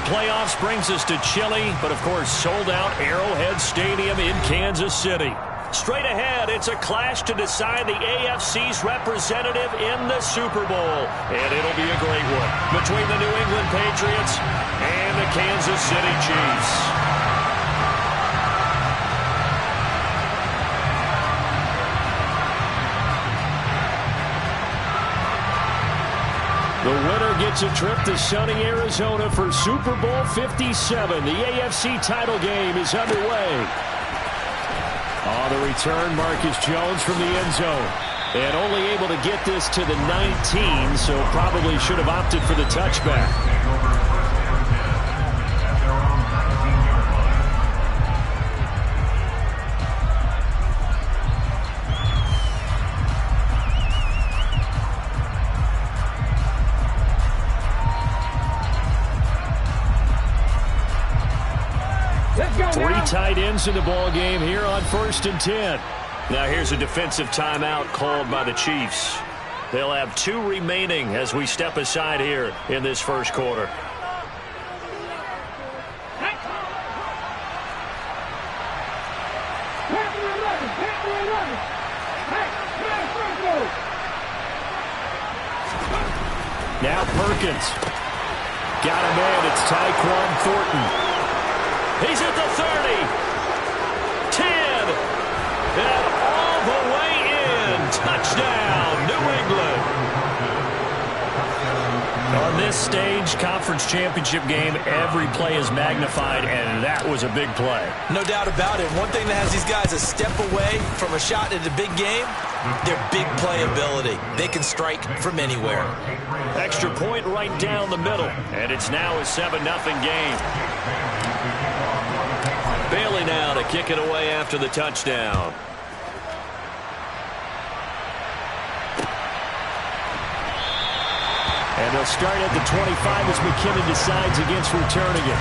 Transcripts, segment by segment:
playoffs brings us to Chile, but of course sold out Arrowhead Stadium in Kansas City. Straight ahead, it's a clash to decide the AFC's representative in the Super Bowl. And it'll be a great one between the New England Patriots and the Kansas City Chiefs. The winner gets a trip to sunny Arizona for Super Bowl 57. The AFC title game is underway. On the return, Marcus Jones from the end zone. And only able to get this to the 19, so probably should have opted for the touchback. Three tight ends in the ball game here on 1st and 10. Now here's a defensive timeout called by the Chiefs. They'll have 2 remaining as we step aside here in this first quarter. Now Perkins. Got him in. It's Tyquan Thornton. He's at the 30, 10, and all the way in. Touchdown, New England. On this stage, conference championship game, every play is magnified, and that was a big play. No doubt about it. One thing that has these guys a step away from a shot at a big game, their big play ability. They can strike from anywhere. Extra point right down the middle, and it's now a 7-0 game. Bailey now to kick it away after the touchdown. And they'll start at the 25 as McKinnon decides against returning it.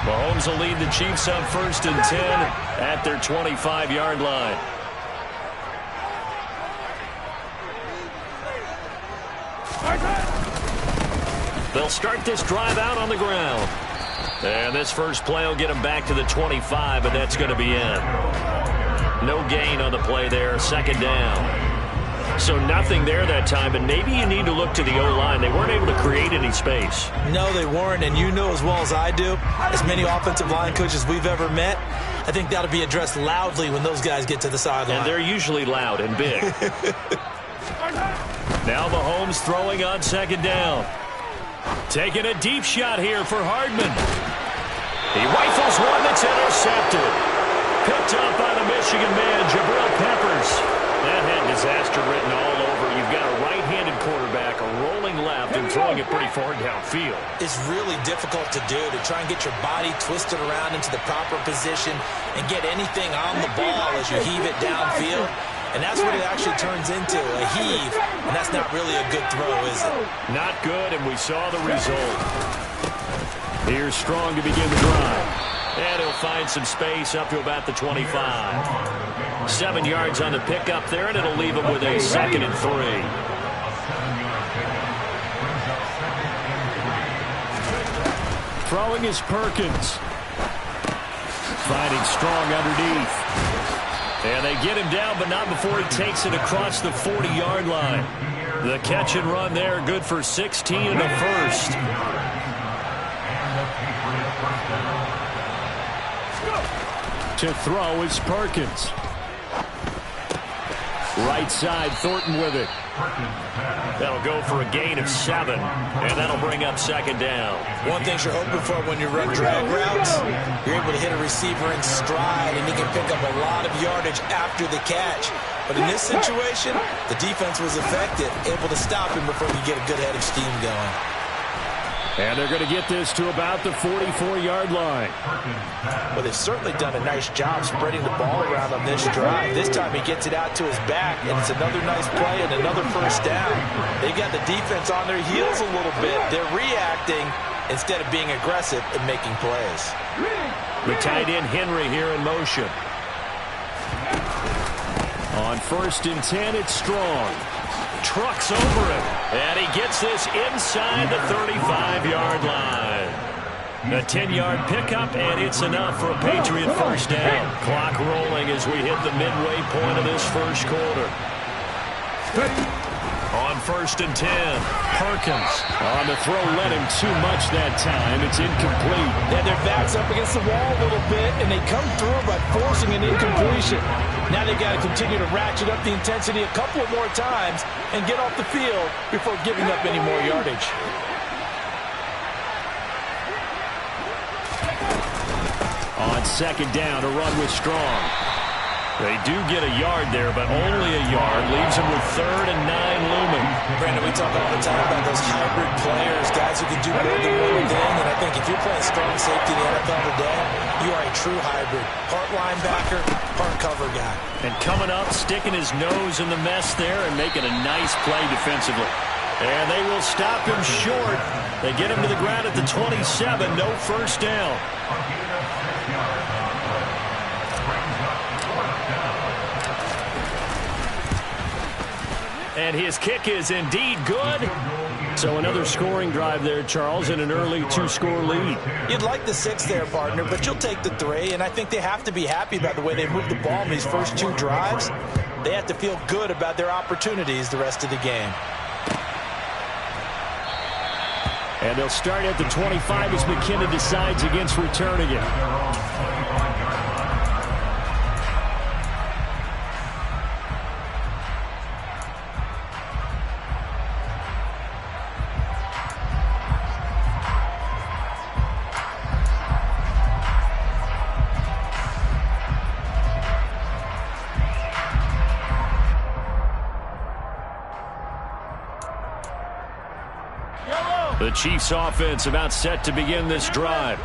Mahomes will lead the Chiefs on 1st and 10 at their 25-yard line. They'll start this drive out on the ground. And this first play will get them back to the 25, but that's going to be in. No gain on the play there, 2nd down. So nothing there that time, and maybe you need to look to the O-line. They weren't able to create any space. No, they weren't, and you know as well as I do, as many offensive line coaches we've ever met, I think that'll be addressed loudly when those guys get to the sideline. And they're usually loud and big. Now Mahomes throwing on 2nd down. Taking a deep shot here for Hardman. He rifles one that's intercepted. Picked up by the Michigan man, Jabril Peppers. That had disaster written all over. You've got a right-handed quarterback, a rolling left, and throwing it pretty far downfield. It's really difficult to do, to try and get your body twisted around into the proper position and get anything on the ball as you heave it downfield. And that's what it actually turns into, a heave. And that's not really a good throw, is it? Not good, and we saw the result. Here's Strong to begin the drive. And he'll find some space up to about the 25. 7 yards on the pickup there, and it'll leave him with a 2nd and 3. Throwing is Perkins. Finding Strong underneath. And they get him down, but not before he takes it across the 40-yard line. The catch and run there, good for 16 in the first. To throw is Perkins. Right side, Thornton with it. That'll go for a gain of 7, and that'll bring up 2nd down. One thing you're hoping for when you run drag routes, you're able to hit a receiver in stride, and he can pick up a lot of yardage after the catch. But in this situation, the defense was effective, able to stop him before he get a good head of steam going. And they're going to get this to about the 44-yard line. Well, they've certainly done a nice job spreading the ball around on this drive. This time he gets it out to his back, and it's another nice play and another first down. They've got the defense on their heels a little bit. They're reacting instead of being aggressive and making plays. The tight end Henry here in motion. On 1st and 10, it's Strong. Trucks over it. And he gets this inside the 35-yard line. A 10-yard pickup, and it's enough for a Patriot first down. Clock rolling as we hit the midway point of this first quarter. On 1st and 10, Perkins. On the throw, led him too much that time. It's incomplete. Yeah, their back's up against the wall a little bit, and they come through by forcing an incompletion. Now they've got to continue to ratchet up the intensity a couple of more times and get off the field before giving up any more yardage. On 2nd down, a run with Strong. They do get a yard there, but only a yard. Leaves them with 3rd and 9 looming. Brandon, we talk all the time about those hybrid players, guys who can do more than one thing. And I think if you're playing strong safety in the NFL today, you are a true hybrid. Part linebacker, part cover guy. And coming up, sticking his nose in the mess there and making a nice play defensively. And they will stop him short. They get him to the ground at the 27. No first down. And his kick is indeed good. So another scoring drive there, Charles, and an early 2-score lead. You'd like the 6 there, partner, but you'll take the 3. And I think they have to be happy about the way they moved the ball in these first 2 drives. They have to feel good about their opportunities the rest of the game. And they'll start at the 25 as McKinnon decides against returning it. The Chiefs offense about set to begin this drive.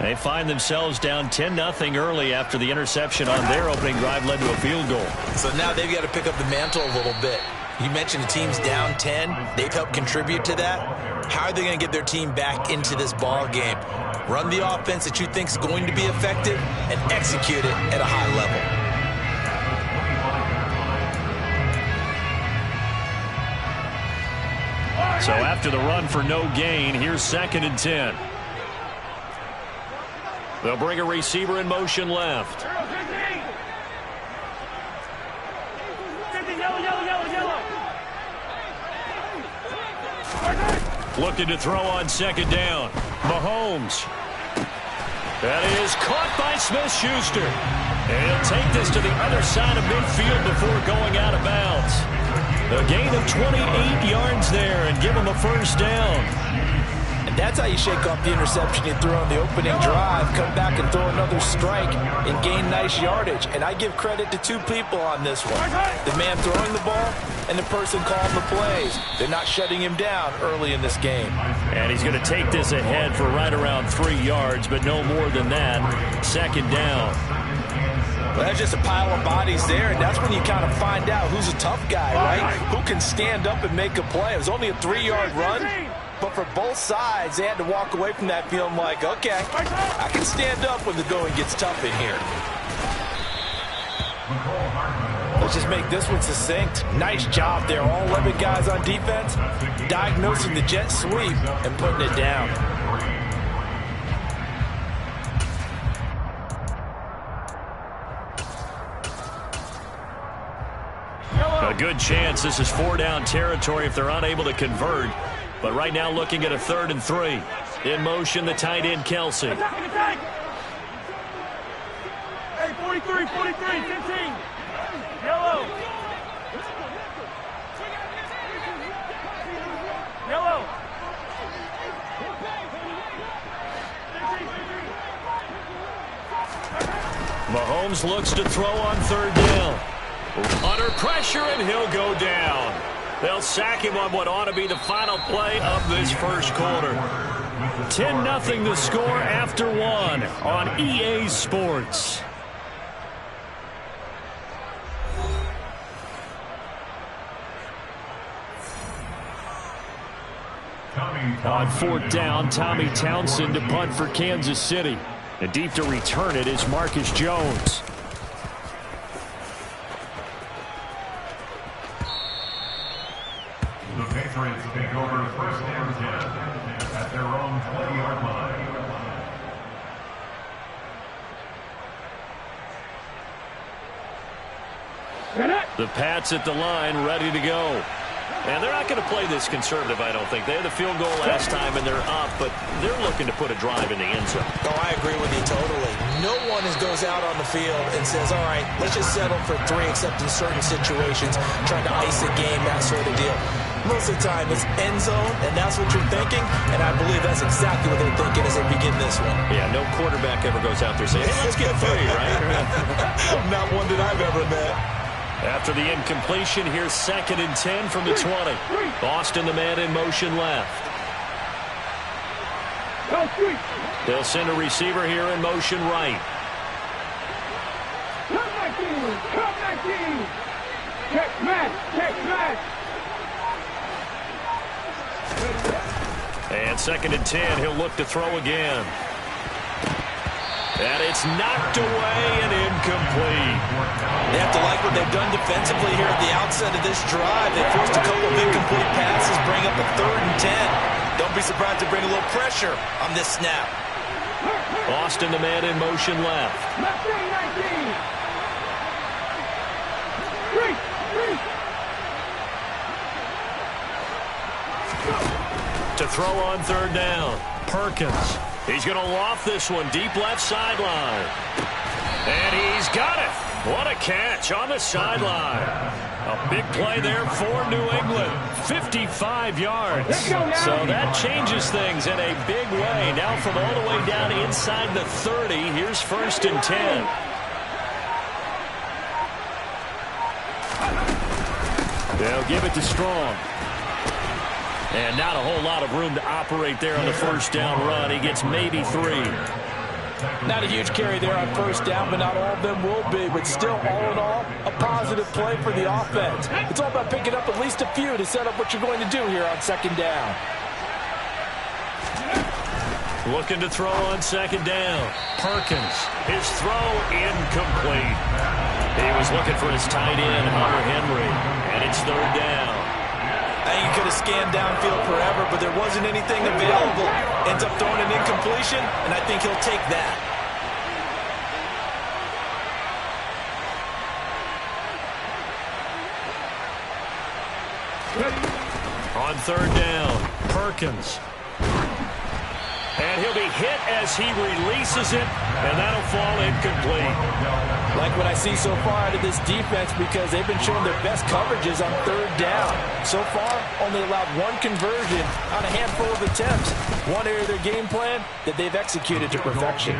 They find themselves down 10-0 early after the interception on their opening drive led to a field goal. So now they've got to pick up the mantle a little bit. You mentioned the team's down 10. They've helped contribute to that. How are they going to get their team back into this ball game? Run the offense that you think is going to be effective and execute it at a high level. So after the run for no gain, here's 2nd and 10. They'll bring a receiver in motion left. Looking to throw on 2nd down. Mahomes. That is caught by Smith-Schuster. And he'll take this to the other side of midfield before going out of bounds. A gain of 28 yards there and give him a first down. And that's how you shake off the interception you threw on the opening drive, come back and throw another strike and gain nice yardage. And I give credit to 2 people on this one. The man throwing the ball and the person calling the plays. They're not shutting him down early in this game. And he's going to take this ahead for right around 3 yards, but no more than that. 2nd down. Well, that's just a pile of bodies there, and that's when you kind of find out who's a tough guy, right? Who can stand up and make a play. It was only a 3-yard run, but for both sides, they had to walk away from that feeling like, okay, I can stand up when the going gets tough in here. Let's just make this one succinct. Nice job there. All 11 guys on defense diagnosing the jet sweep and putting it down. A good chance this is 4-down territory if they're unable to convert. But right now looking at a 3rd and 3. In motion, the tight end, Kelsey. Hey, 43, 15. Yellow. Mahomes looks to throw on 3rd down. Under pressure, and he'll go down. They'll sack him on what ought to be the final play of this first quarter. 10-0 the score after 1 on EA Sports. On 4th down, Tommy Townsend to punt for Kansas City. And deep to return it is Marcus Jones. Patriots take over first and 10 at their own 20-yard line. The Pats at the line, ready to go. And they're not going to play this conservative, I don't think. They had the field goal last time, and they're up, but they're looking to put a drive in the end zone. Oh, I agree with you totally. No one goes out on the field and says, all right, let's just settle for 3, except in certain situations, trying to ice a game, that sort of deal. Most of the time, it's end zone, and that's what you're thinking, and I believe that's exactly what they're thinking as they begin this one. Yeah, no quarterback ever goes out there saying, hey, let's get 3, right? Not one that I've ever met. After the incompletion, here's 2nd and 10 from the 20. Boston, the man in motion left. They'll send a receiver here in motion right. Come back in. Check match. And 2nd and 10, he'll look to throw again. And it's knocked away and incomplete. They have to like what they've done defensively here at the outset of this drive. They forced a couple of incomplete passes, bring up a 3rd and 10. Don't be surprised to bring a little pressure on this snap. Boston, the man in motion left. To throw on 3rd down, Perkins. He's going to loft this one deep left sideline. And he's got it. What a catch on the sideline. A big play there for New England. 55 yards. So that changes things in a big way. Now from all the way down inside the 30, here's 1st and 10. They'll give it to Strong. And not a whole lot of room to operate there on the 1st down run. He gets maybe 3. Not a huge carry there on 1st down, but not all of them will be. But still, all in all, a positive play for the offense. It's all about picking up at least a few to set up what you're going to do here on 2nd down. Looking to throw on 2nd down. Perkins, his throw incomplete. He was looking for his tight end, Hunter Henry, and it's 3rd down. I think he could have scanned downfield forever, but there wasn't anything available. Ends up throwing an incompletion, and I think he'll take that. On 3rd down, Perkins. And he'll be hit as he releases it, and that'll fall incomplete. Like what I see so far out of this defense, because they've been showing their best coverages on 3rd down. So far, only allowed 1 conversion on a handful of attempts. One area of their game plan that they've executed to perfection.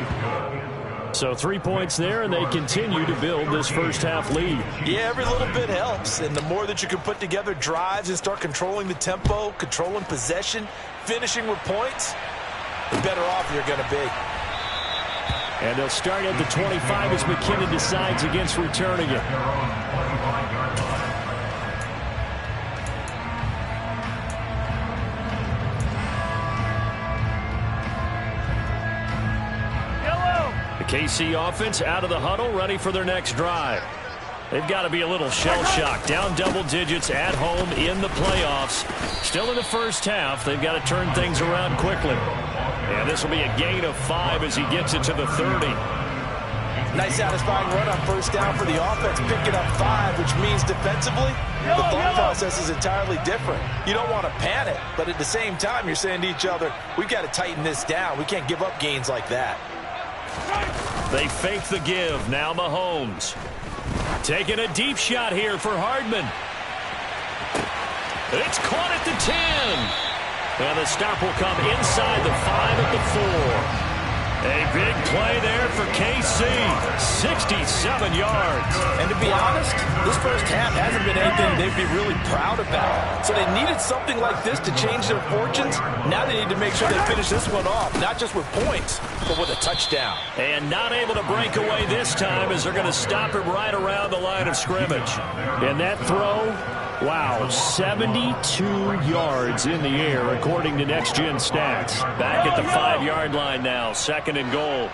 So 3 points there, and they continue to build this 1st half lead. Yeah, every little bit helps, and the more that you can put together drives and start controlling the tempo, controlling possession, finishing with points, the better off you're going to be. And they'll start at the 25 as McKinnon decides against returning it. The KC offense out of the huddle, ready for their next drive. They've got to be a little shell-shocked. Down double digits at home in the playoffs. Still in the 1st half. They've got to turn things around quickly. And this will be a gain of 5 as he gets it to the 30. Nice satisfying run on 1st down for the offense, picking up 5, which means defensively, the thought process is entirely different. You don't want to panic, but at the same time, you're saying to each other, we've got to tighten this down. We can't give up gains like that. They fake the give. Now Mahomes. Taking a deep shot here for Hardman. It's caught at the 10. And the stop will come inside the 5 at the 4. A big play there for KC. 67 yards. And to be honest, this 1st half hasn't been anything they'd be really proud about. So they needed something like this to change their fortunes. Now they need to make sure they finish this one off, not just with points, but with a touchdown. And not able to break away this time as they're going to stop him right around the line of scrimmage. And that throw, wow, 72 yards in the air according to Next Gen Stats. Back at the 5-yard line now, 2nd and goal.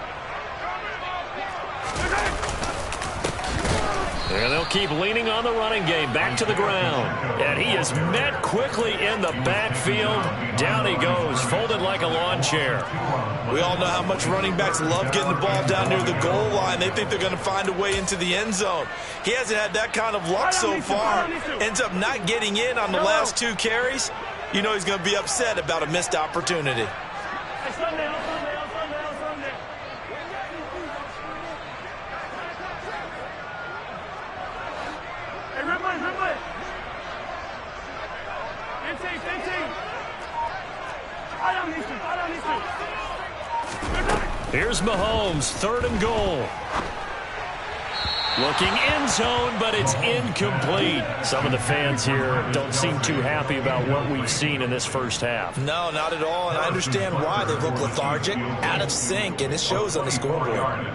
And they'll keep leaning on the running game. Back to the ground. And he is met quickly in the backfield. Down he goes, folded like a lawn chair. We all know how much running backs love getting the ball down near the goal line. They think they're going to find a way into the end zone. He hasn't had that kind of luck so far. Ends up not getting in on the last 2 carries. You know he's going to be upset about a missed opportunity. Here's Mahomes, 3rd and goal. Looking end zone, but it's incomplete. Some of the fans here don't seem too happy about what we've seen in this first half. No, not at all, and I understand why. They look lethargic, out of sync, and it shows on the scoreboard.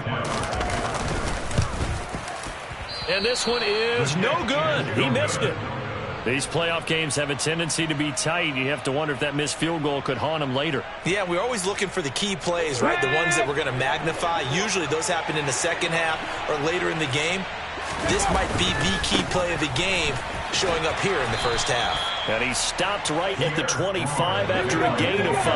And this one is no good. He missed it. These playoff games have a tendency to be tight. You have to wonder if that missed field goal could haunt him later. Yeah, we're always looking for the key plays, right? The ones that we're going to magnify. Usually those happen in the second half or later in the game. This might be the key play of the game showing up here in the first half. And he stopped right at the 25 after a gain of 5.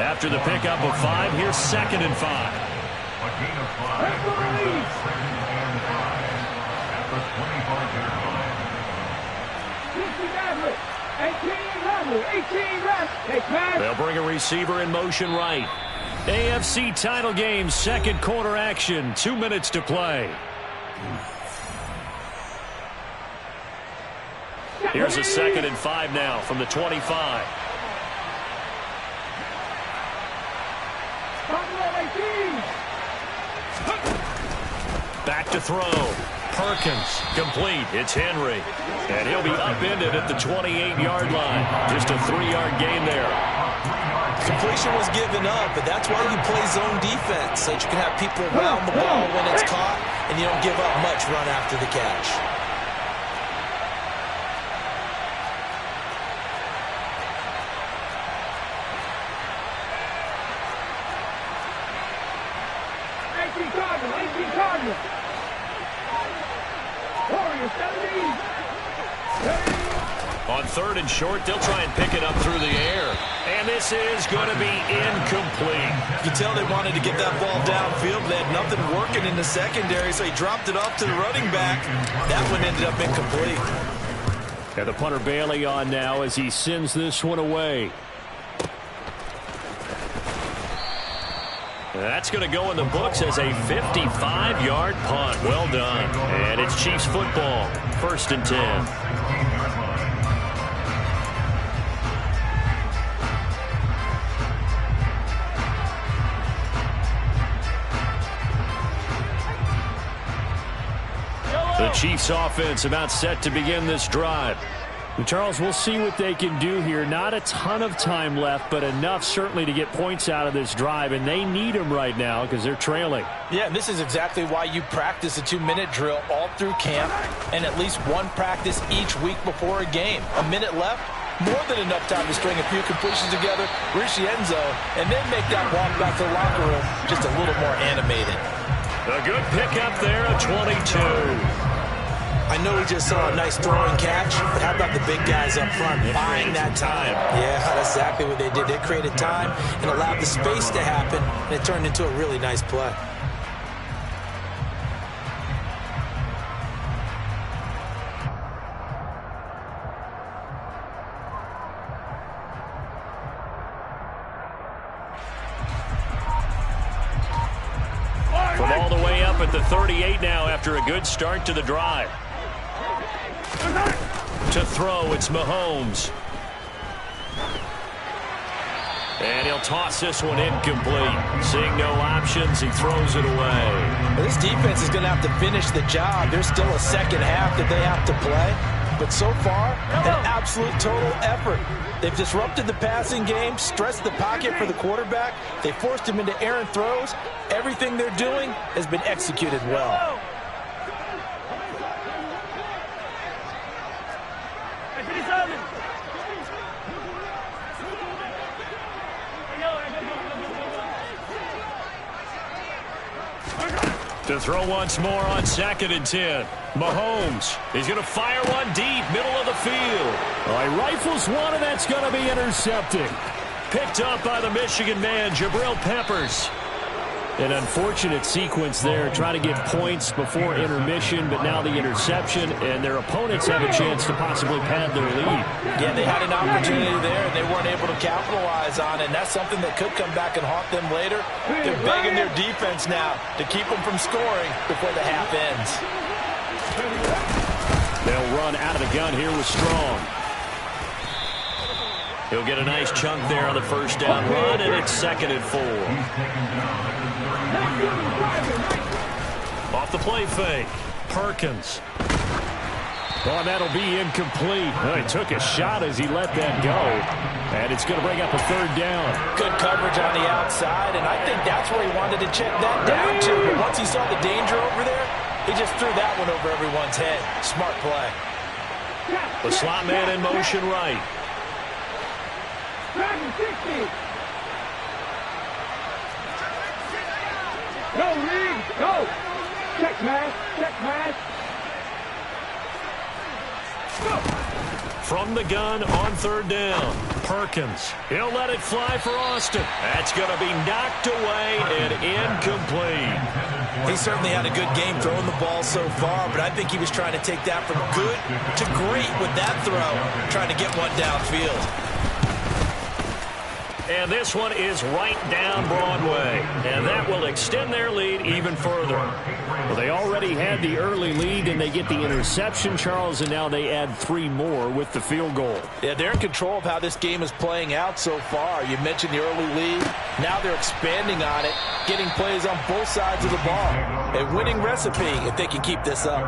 After the pickup of 5, here's 2nd and 5. A gain of 5 brings up 2nd and 5 at the 25-yard line. 18 left. Take pass. They'll bring a receiver in motion right. AFC title game, 2nd quarter action. 2 minutes to play. Here's a 2nd and 5 now from the 25. Back to throw. Perkins, complete. It's Henry. And he'll be upended at the 28-yard line. Just a 3-yard gain there. Completion was given up, but that's why you play zone defense, so that you can have people around the ball when it's caught, and you don't give up much run after the catch. On 3rd and short, they'll try and pick it up through the air. And this is going to be incomplete. You can tell they wanted to get that ball downfield. They had nothing working in the secondary, so he dropped it off to the running back. That one ended up incomplete. And the punter Bailey on now as he sends this one away. That's going to go in the books as a 55-yard punt. Well done. And it's Chiefs football. 1st and 10. The Chiefs offense about set to begin this drive. And Charles, we'll see what they can do here. Not a ton of time left, but enough certainly to get points out of this drive, and they need them right now because they're trailing. Yeah, and this is exactly why you practice a 2-minute drill all through camp and at least one practice each week before a game. A minute left, more than enough time to string a few completions together, reach the end zone, and then make that walk back to the locker room just a little more animated. A good pickup there, a 22. I know we just saw a nice throwing catch, but how about the big guys up front buying that time? Yeah, that's exactly what they did. They created time and allowed the space to happen, and it turned into a really nice play. From all the way up at the 38 now after a good start to the drive. To throw, it's Mahomes. And he'll toss this one incomplete. Seeing no options, he throws it away. Well, this defense is going to have to finish the job. There's still a second half that they have to play. But so far, an absolute total effort. They've disrupted the passing game, stressed the pocket for the quarterback. They forced him into errant throws. Everything they're doing has been executed well. To throw once more on 2nd and 10. Mahomes. He's going to fire one deep, middle of the field. He rifles one, and that's going to be intercepted. Picked up by the Michigan man, Jabril Peppers. An unfortunate sequence there, trying to get points before intermission, but now the interception, and their opponents have a chance to possibly pad their lead. Yeah, they had an opportunity there, and they weren't able to capitalize on it, and that's something that could come back and haunt them later. They're begging their defense now to keep them from scoring before the half ends. They'll run out of the gun here with Strong. He'll get a nice chunk there on the first down run, and it's 2nd and 4. Off the play fake. Perkins. Oh, and that'll be incomplete. Well, he took a shot as he let that go. And it's going to bring up a 3rd down. Good coverage on the outside, and I think that's where he wanted to check that down to. But once he saw the danger over there, he just threw that one over everyone's head. Smart play. The slot man in motion right. Go, Reed, go! Check, man, check, man. From the gun on 3rd down. Perkins. He'll let it fly for Austin. That's going to be knocked away and incomplete. He certainly had a good game throwing the ball so far, but I think he was trying to take that from good to great with that throw, trying to get one downfield. And this one is right down Broadway. And that will extend their lead even further. Well, they already had the early lead, and they get the interception, Charles, and now they add 3 more with the field goal. Yeah, they're in control of how this game is playing out so far. You mentioned the early lead. Now they're expanding on it, getting plays on both sides of the ball. A winning recipe if they can keep this up.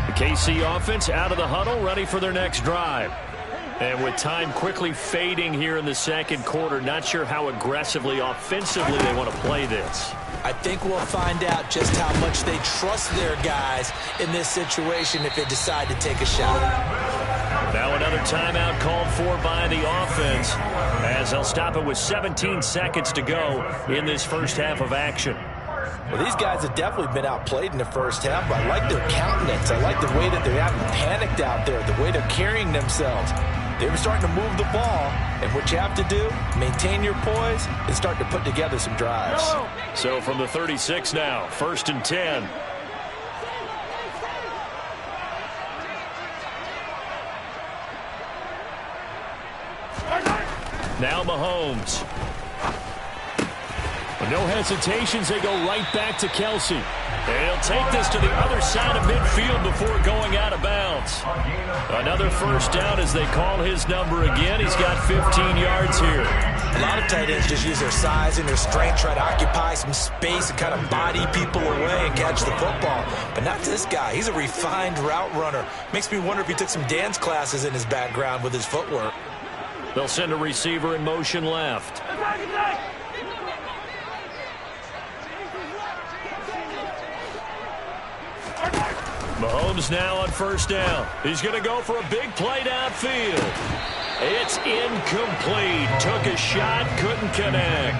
The KC offense out of the huddle, ready for their next drive. And with time quickly fading here in the 2nd quarter, not sure how aggressively, offensively they want to play this. I think we'll find out just how much they trust their guys in this situation if they decide to take a shot. Now another timeout called for by the offense, as they'll stop it with 17 seconds to go in this first half of action. Well, these guys have definitely been outplayed in the first half, but I like their countenance. I like the way that they haven't panicked out there, the way they're carrying themselves. They're starting to move the ball, and what you have to do, maintain your poise and start to put together some drives. So from the 36 now, 1st and 10. Now Mahomes. No hesitations, they go right back to Kelsey. And he'll take this to the other side of midfield before going out of bounds. Another first down as they call his number again. He's got 15 yards here. A lot of tight ends just use their size and their strength, try to occupy some space and kind of body people away and catch the football. But not this guy. He's a refined route runner. Makes me wonder if he took some dance classes in his background with his footwork. They'll send a receiver in motion left. Mahomes now on first down. He's going to go for a big play downfield. It's incomplete. Took a shot, couldn't connect.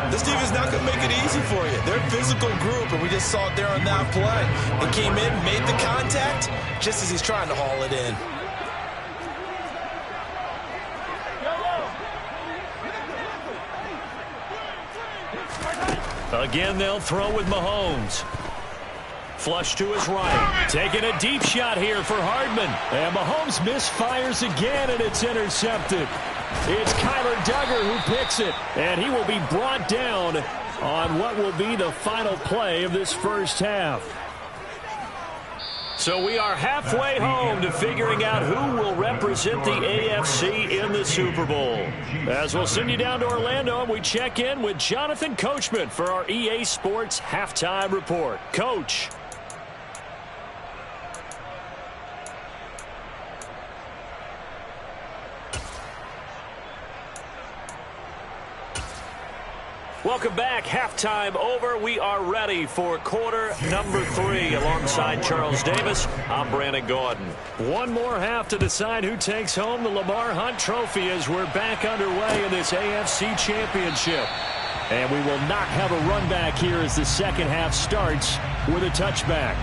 This team is not going to make it easy for you. They're a physical group, and we just saw it there on that play. They came in, made the contact, just as he's trying to haul it in. Again, they'll throw with Mahomes. Flush to his right. Taking a deep shot here for Hardman. And Mahomes misfires again, and it's intercepted. It's Kyler Duggar who picks it. And he will be brought down on what will be the final play of this first half. So we are halfway home to figuring out who will represent the AFC in the Super Bowl. As we'll send you down to Orlando, and we check in with Jonathan Coachman for our EA Sports Halftime Report. Coach. Welcome back. Halftime over. We are ready for quarter number 3. Alongside Charles Davis, I'm Brandon Gordon. One more half to decide who takes home the Lamar Hunt Trophy as we're back underway in this AFC Championship. And we will not have a run back here as the second half starts with a touchback.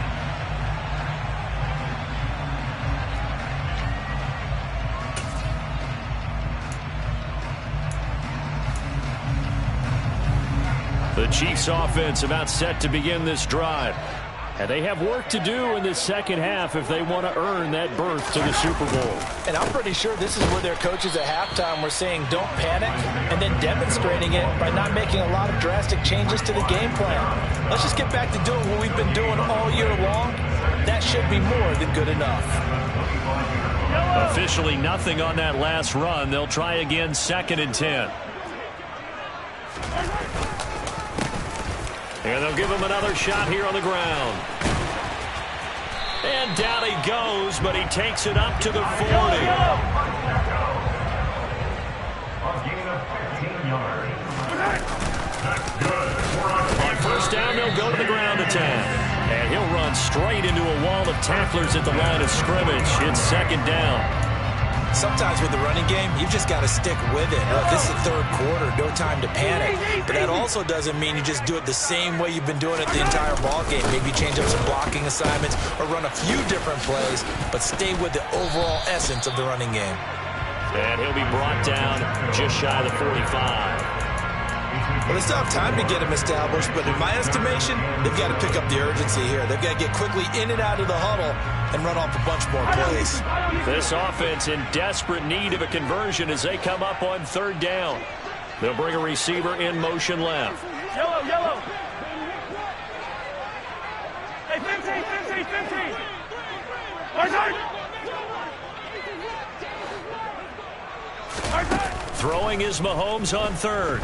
The Chiefs offense about set to begin this drive. And they have work to do in the second half if they want to earn that berth to the Super Bowl. And I'm pretty sure this is where their coaches at halftime were saying don't panic, and then demonstrating it by not making a lot of drastic changes to the game plan. Let's just get back to doing what we've been doing all year long. That should be more than good enough. Officially nothing on that last run. They'll try again, 2nd and 10. And they'll give him another shot here on the ground. And down he goes, but he takes it up to the 40. A gain of 15 yards. That's good. On first down, they'll go to the ground attack. And he'll run straight into a wall of tacklers at the line of scrimmage. It's 2nd down. Sometimes with the running game, you've just got to stick with it. Look, this is the 3rd quarter, no time to panic. But that also doesn't mean you just do it the same way you've been doing it the entire ball game. Maybe change up some blocking assignments or run a few different plays, but stay with the overall essence of the running game. And he'll be brought down just shy of the 45. Well, they still have time to get him established, but in my estimation, they've got to pick up the urgency here. They've got to get quickly in and out of the huddle and run off a bunch more plays. This offense in desperate need of a conversion as they come up on 3rd down. They'll bring a receiver in motion left. Yellow, yellow. Hey, 15, 15, 15. Throwing is Mahomes on 3rd.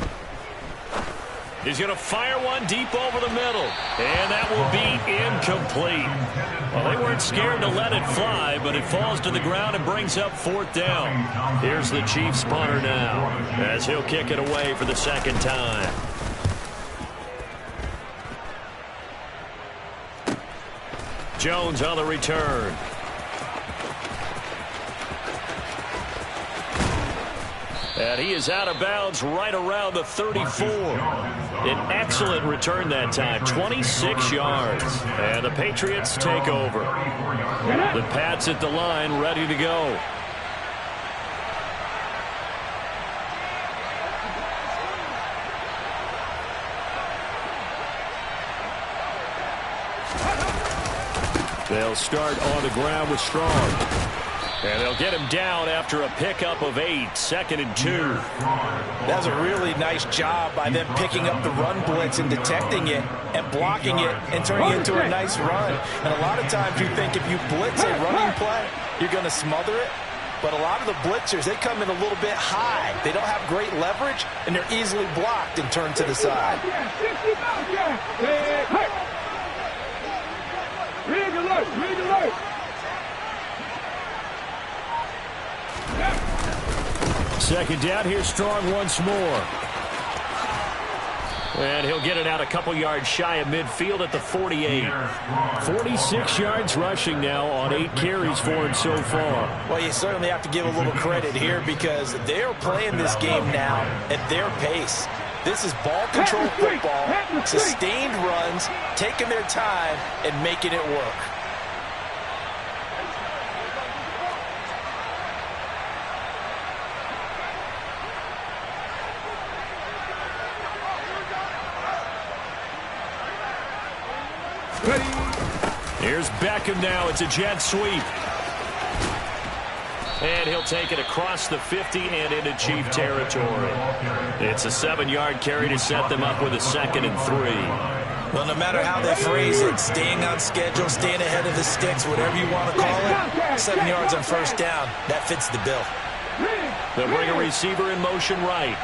He's going to fire one deep over the middle. And that will be incomplete. Well, they weren't scared to let it fly, but it falls to the ground and brings up 4th down. Here's the Chiefs punter now as he'll kick it away for the 2nd time. Jones on the return. And he is out of bounds right around the 34. An excellent return that time, 26 yards. And the Patriots take over. The Pats at the line, ready to go. They'll start on the ground with Strong. And they'll get him down after a pickup of 8, 2nd and 2. That was a really nice job by them picking up the run blitz and detecting it and blocking it and turning it into a nice run. And a lot of times you think if you blitz a running play, you're going to smother it. But a lot of the blitzers, they come in a little bit high. They don't have great leverage, and they're easily blocked and turned to the side. Rig alert, rig alert. 2nd down, here's Strong once more. And he'll get it out a couple yards shy of midfield at the 48. 46 yards rushing now on 8 carries for him so far. Well, you certainly have to give a little credit here because they're playing this game now at their pace. This is ball control football, sustained runs, taking their time and making it work. Here's Beckham now. It's a jet sweep. And he'll take it across the 50 and into Chief territory. It's a 7-yard carry to set them up with a 2nd and 3. Well, no matter how they phrase it, staying on schedule, staying ahead of the sticks, whatever you want to call it, 7 yards on first down, that fits the bill. They'll bring a receiver in motion right.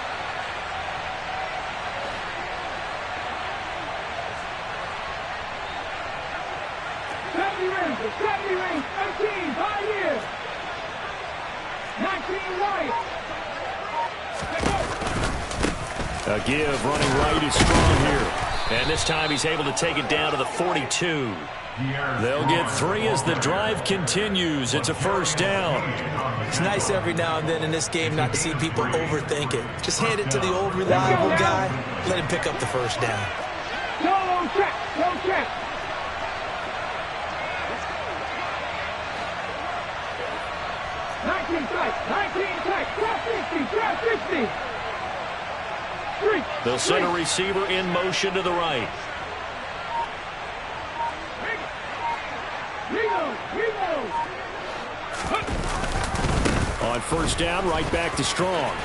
Range, 18, 5 years. 19 right. A give running right is Strong here. And this time he's able to take it down to the 42. They'll get 3 as the drive continues. It's a first down. It's nice every now and then in this game not to see people overthink it. Just hand it to the old reliable guy. Let him pick up the first down. No check. No check. 19 tight. 19 tight. Trap 50. They'll send a receiver in motion to the right. On first down, right back to Strong.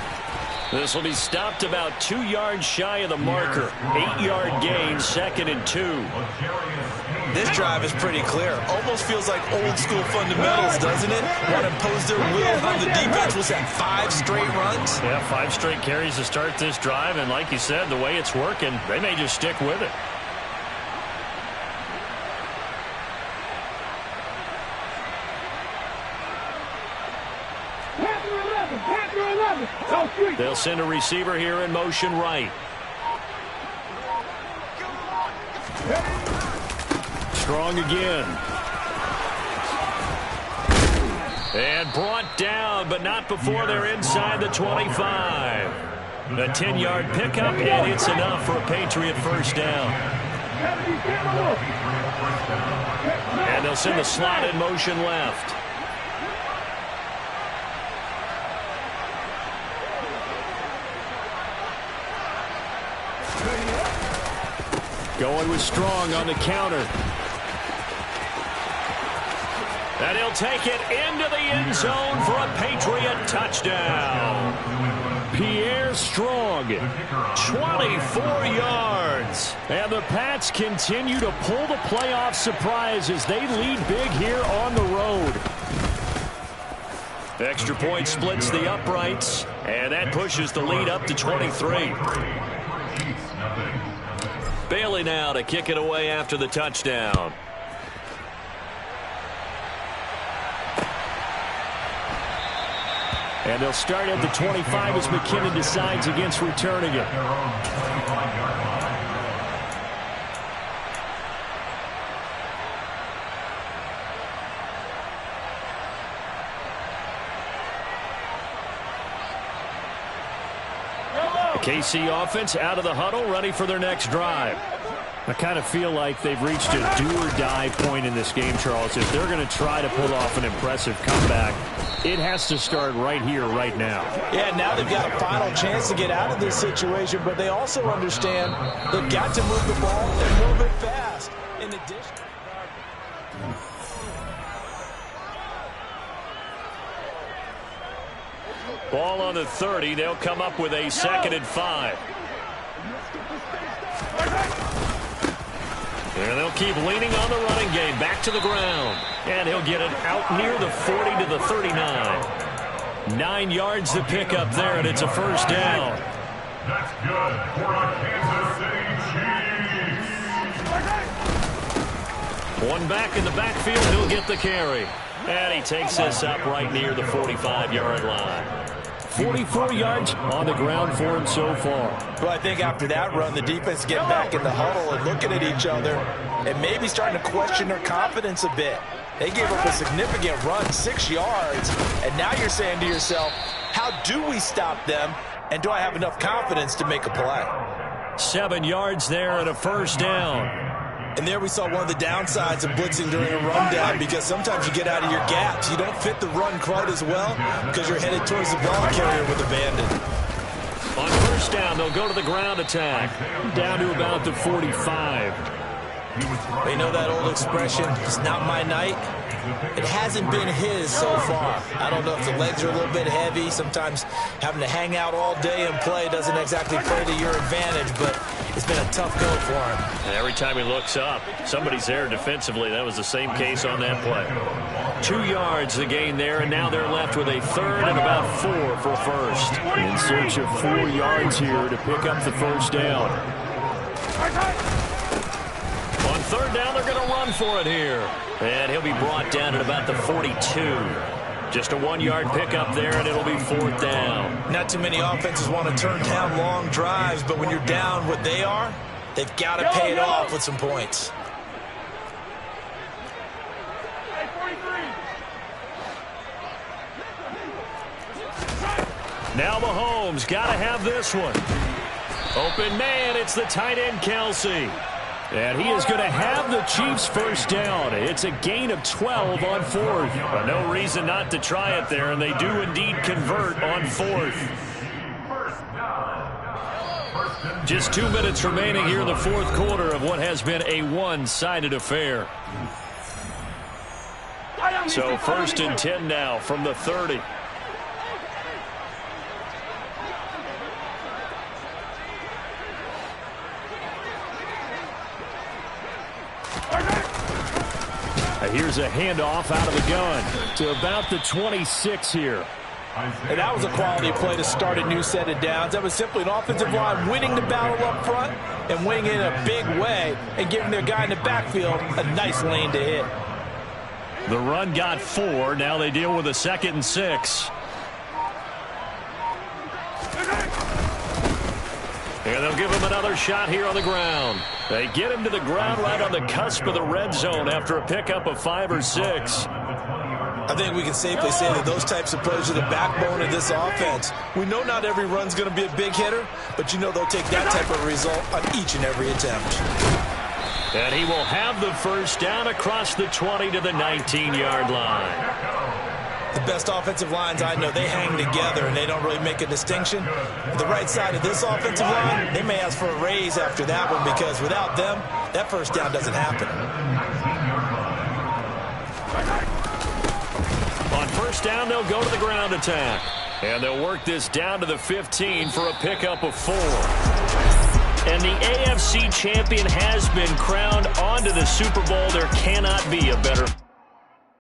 This will be stopped about 2 yards shy of the marker. 8-yard gain, 2nd and 2. This drive is pretty clear. Almost feels like old school fundamentals, doesn't it? Want to impose their will on the defense. Was that 5 straight runs? Yeah, 5 straight carries to start this drive. And like you said, the way it's working, they may just stick with it. They'll send a receiver here in motion right. Strong again. And brought down, but not before they're inside the 25. A 10-yard pickup, and it's enough for a Patriot first down. And they'll send the slot in motion left. Going with Strong on the counter. And he'll take it into the end zone for a Patriot touchdown. Pierre Strong, 24 yards. And the Pats continue to pull the playoff surprise as they lead big here on the road. Extra point splits the uprights, and that pushes the lead up to 23. Bailey now to kick it away after the touchdown. And they'll start at the 25 as McKinnon decides against returning it. The KC offense out of the huddle, ready for their next drive. I kind of feel like they've reached a do-or-die point in this game, Charles. If they're going to try to pull off an impressive comeback, it has to start right here, right now. Yeah, now they've got a final chance to get out of this situation, but they also understand they've got to move the ball and move it fast. In addition, ball on the 30. They'll come up with a 2nd and 5. And they'll keep leaning on the running game. Back to the ground. And he'll get it out near the 40 to the 39. 9 yards to pick up there, and it's a first down. That's good for a Kansas City Chiefs. One back in the backfield. He'll get the carry. And he takes this up right near the 45-yard line. 44 yards on the ground for him so far. Well, I think after that run, the defense getting back in the huddle and looking at each other and maybe starting to question their confidence a bit. They gave up a significant run, 6 yards, and now you're saying to yourself, how do we stop them, and do I have enough confidence to make a play? 7 yards there and a first down. And there we saw one of the downsides of blitzing during a rundown, because sometimes you get out of your gaps. You don't fit the run quite as well because you're headed towards the ball carrier with abandon. On first down, they'll go to the ground attack. Down to about the 45. They know that old expression, it's not my night. It hasn't been his so far. I don't know if the legs are a little bit heavy. Sometimes having to hang out all day and play doesn't exactly play to your advantage, but it's been a tough go for him. And every time he looks up, somebody's there defensively. That was the same case on that play. 2 yards the gain there, and now they're left with a 3rd and about 4 for a first. In search of 4 yards here to pick up the first down. On 3rd down, they're going to run for it here. And he'll be brought down at about the 42. Just a 1-yard pickup there, and it'll be 4th down. Not too many offenses want to turn down long drives, but when you're down what they are, they've got to pay it off with some points. Now Mahomes got to have this one. Open man, it's the tight end, Kelsey. And he is going to have the Chiefs first down. It's a gain of 12 on 4th. But no reason not to try it there, and they do indeed convert on 4th. Just 2 minutes remaining here in the 4th quarter of what has been a one-sided affair. So 1st and 10 now from the 30. Here's a handoff out of the gun to about the 26 here. And that was a quality play to start a new set of downs. That was simply an offensive line winning the battle up front and winning it in a big way and giving their guy in the backfield a nice lane to hit. The run got 4. Now they deal with a 2nd and 6. And they'll give him another shot here on the ground. They get him to the ground right on the cusp of the red zone after a pickup of 5 or 6. I think we can safely say that those types of plays are the backbone of this offense. We know not every run's going to be a big hitter, but you know they'll take that type of result on each and every attempt. And he will have the first down across the 20 to the 19-yard line. The best offensive lines I know, they hang together and they don't really make a distinction. The right side of this offensive line, they may ask for a raise after that one because without them, that first down doesn't happen. On first down, they'll go to the ground attack. And they'll work this down to the 15 for a pickup of 4. And the AFC champion has been crowned onto the Super Bowl. There cannot be a better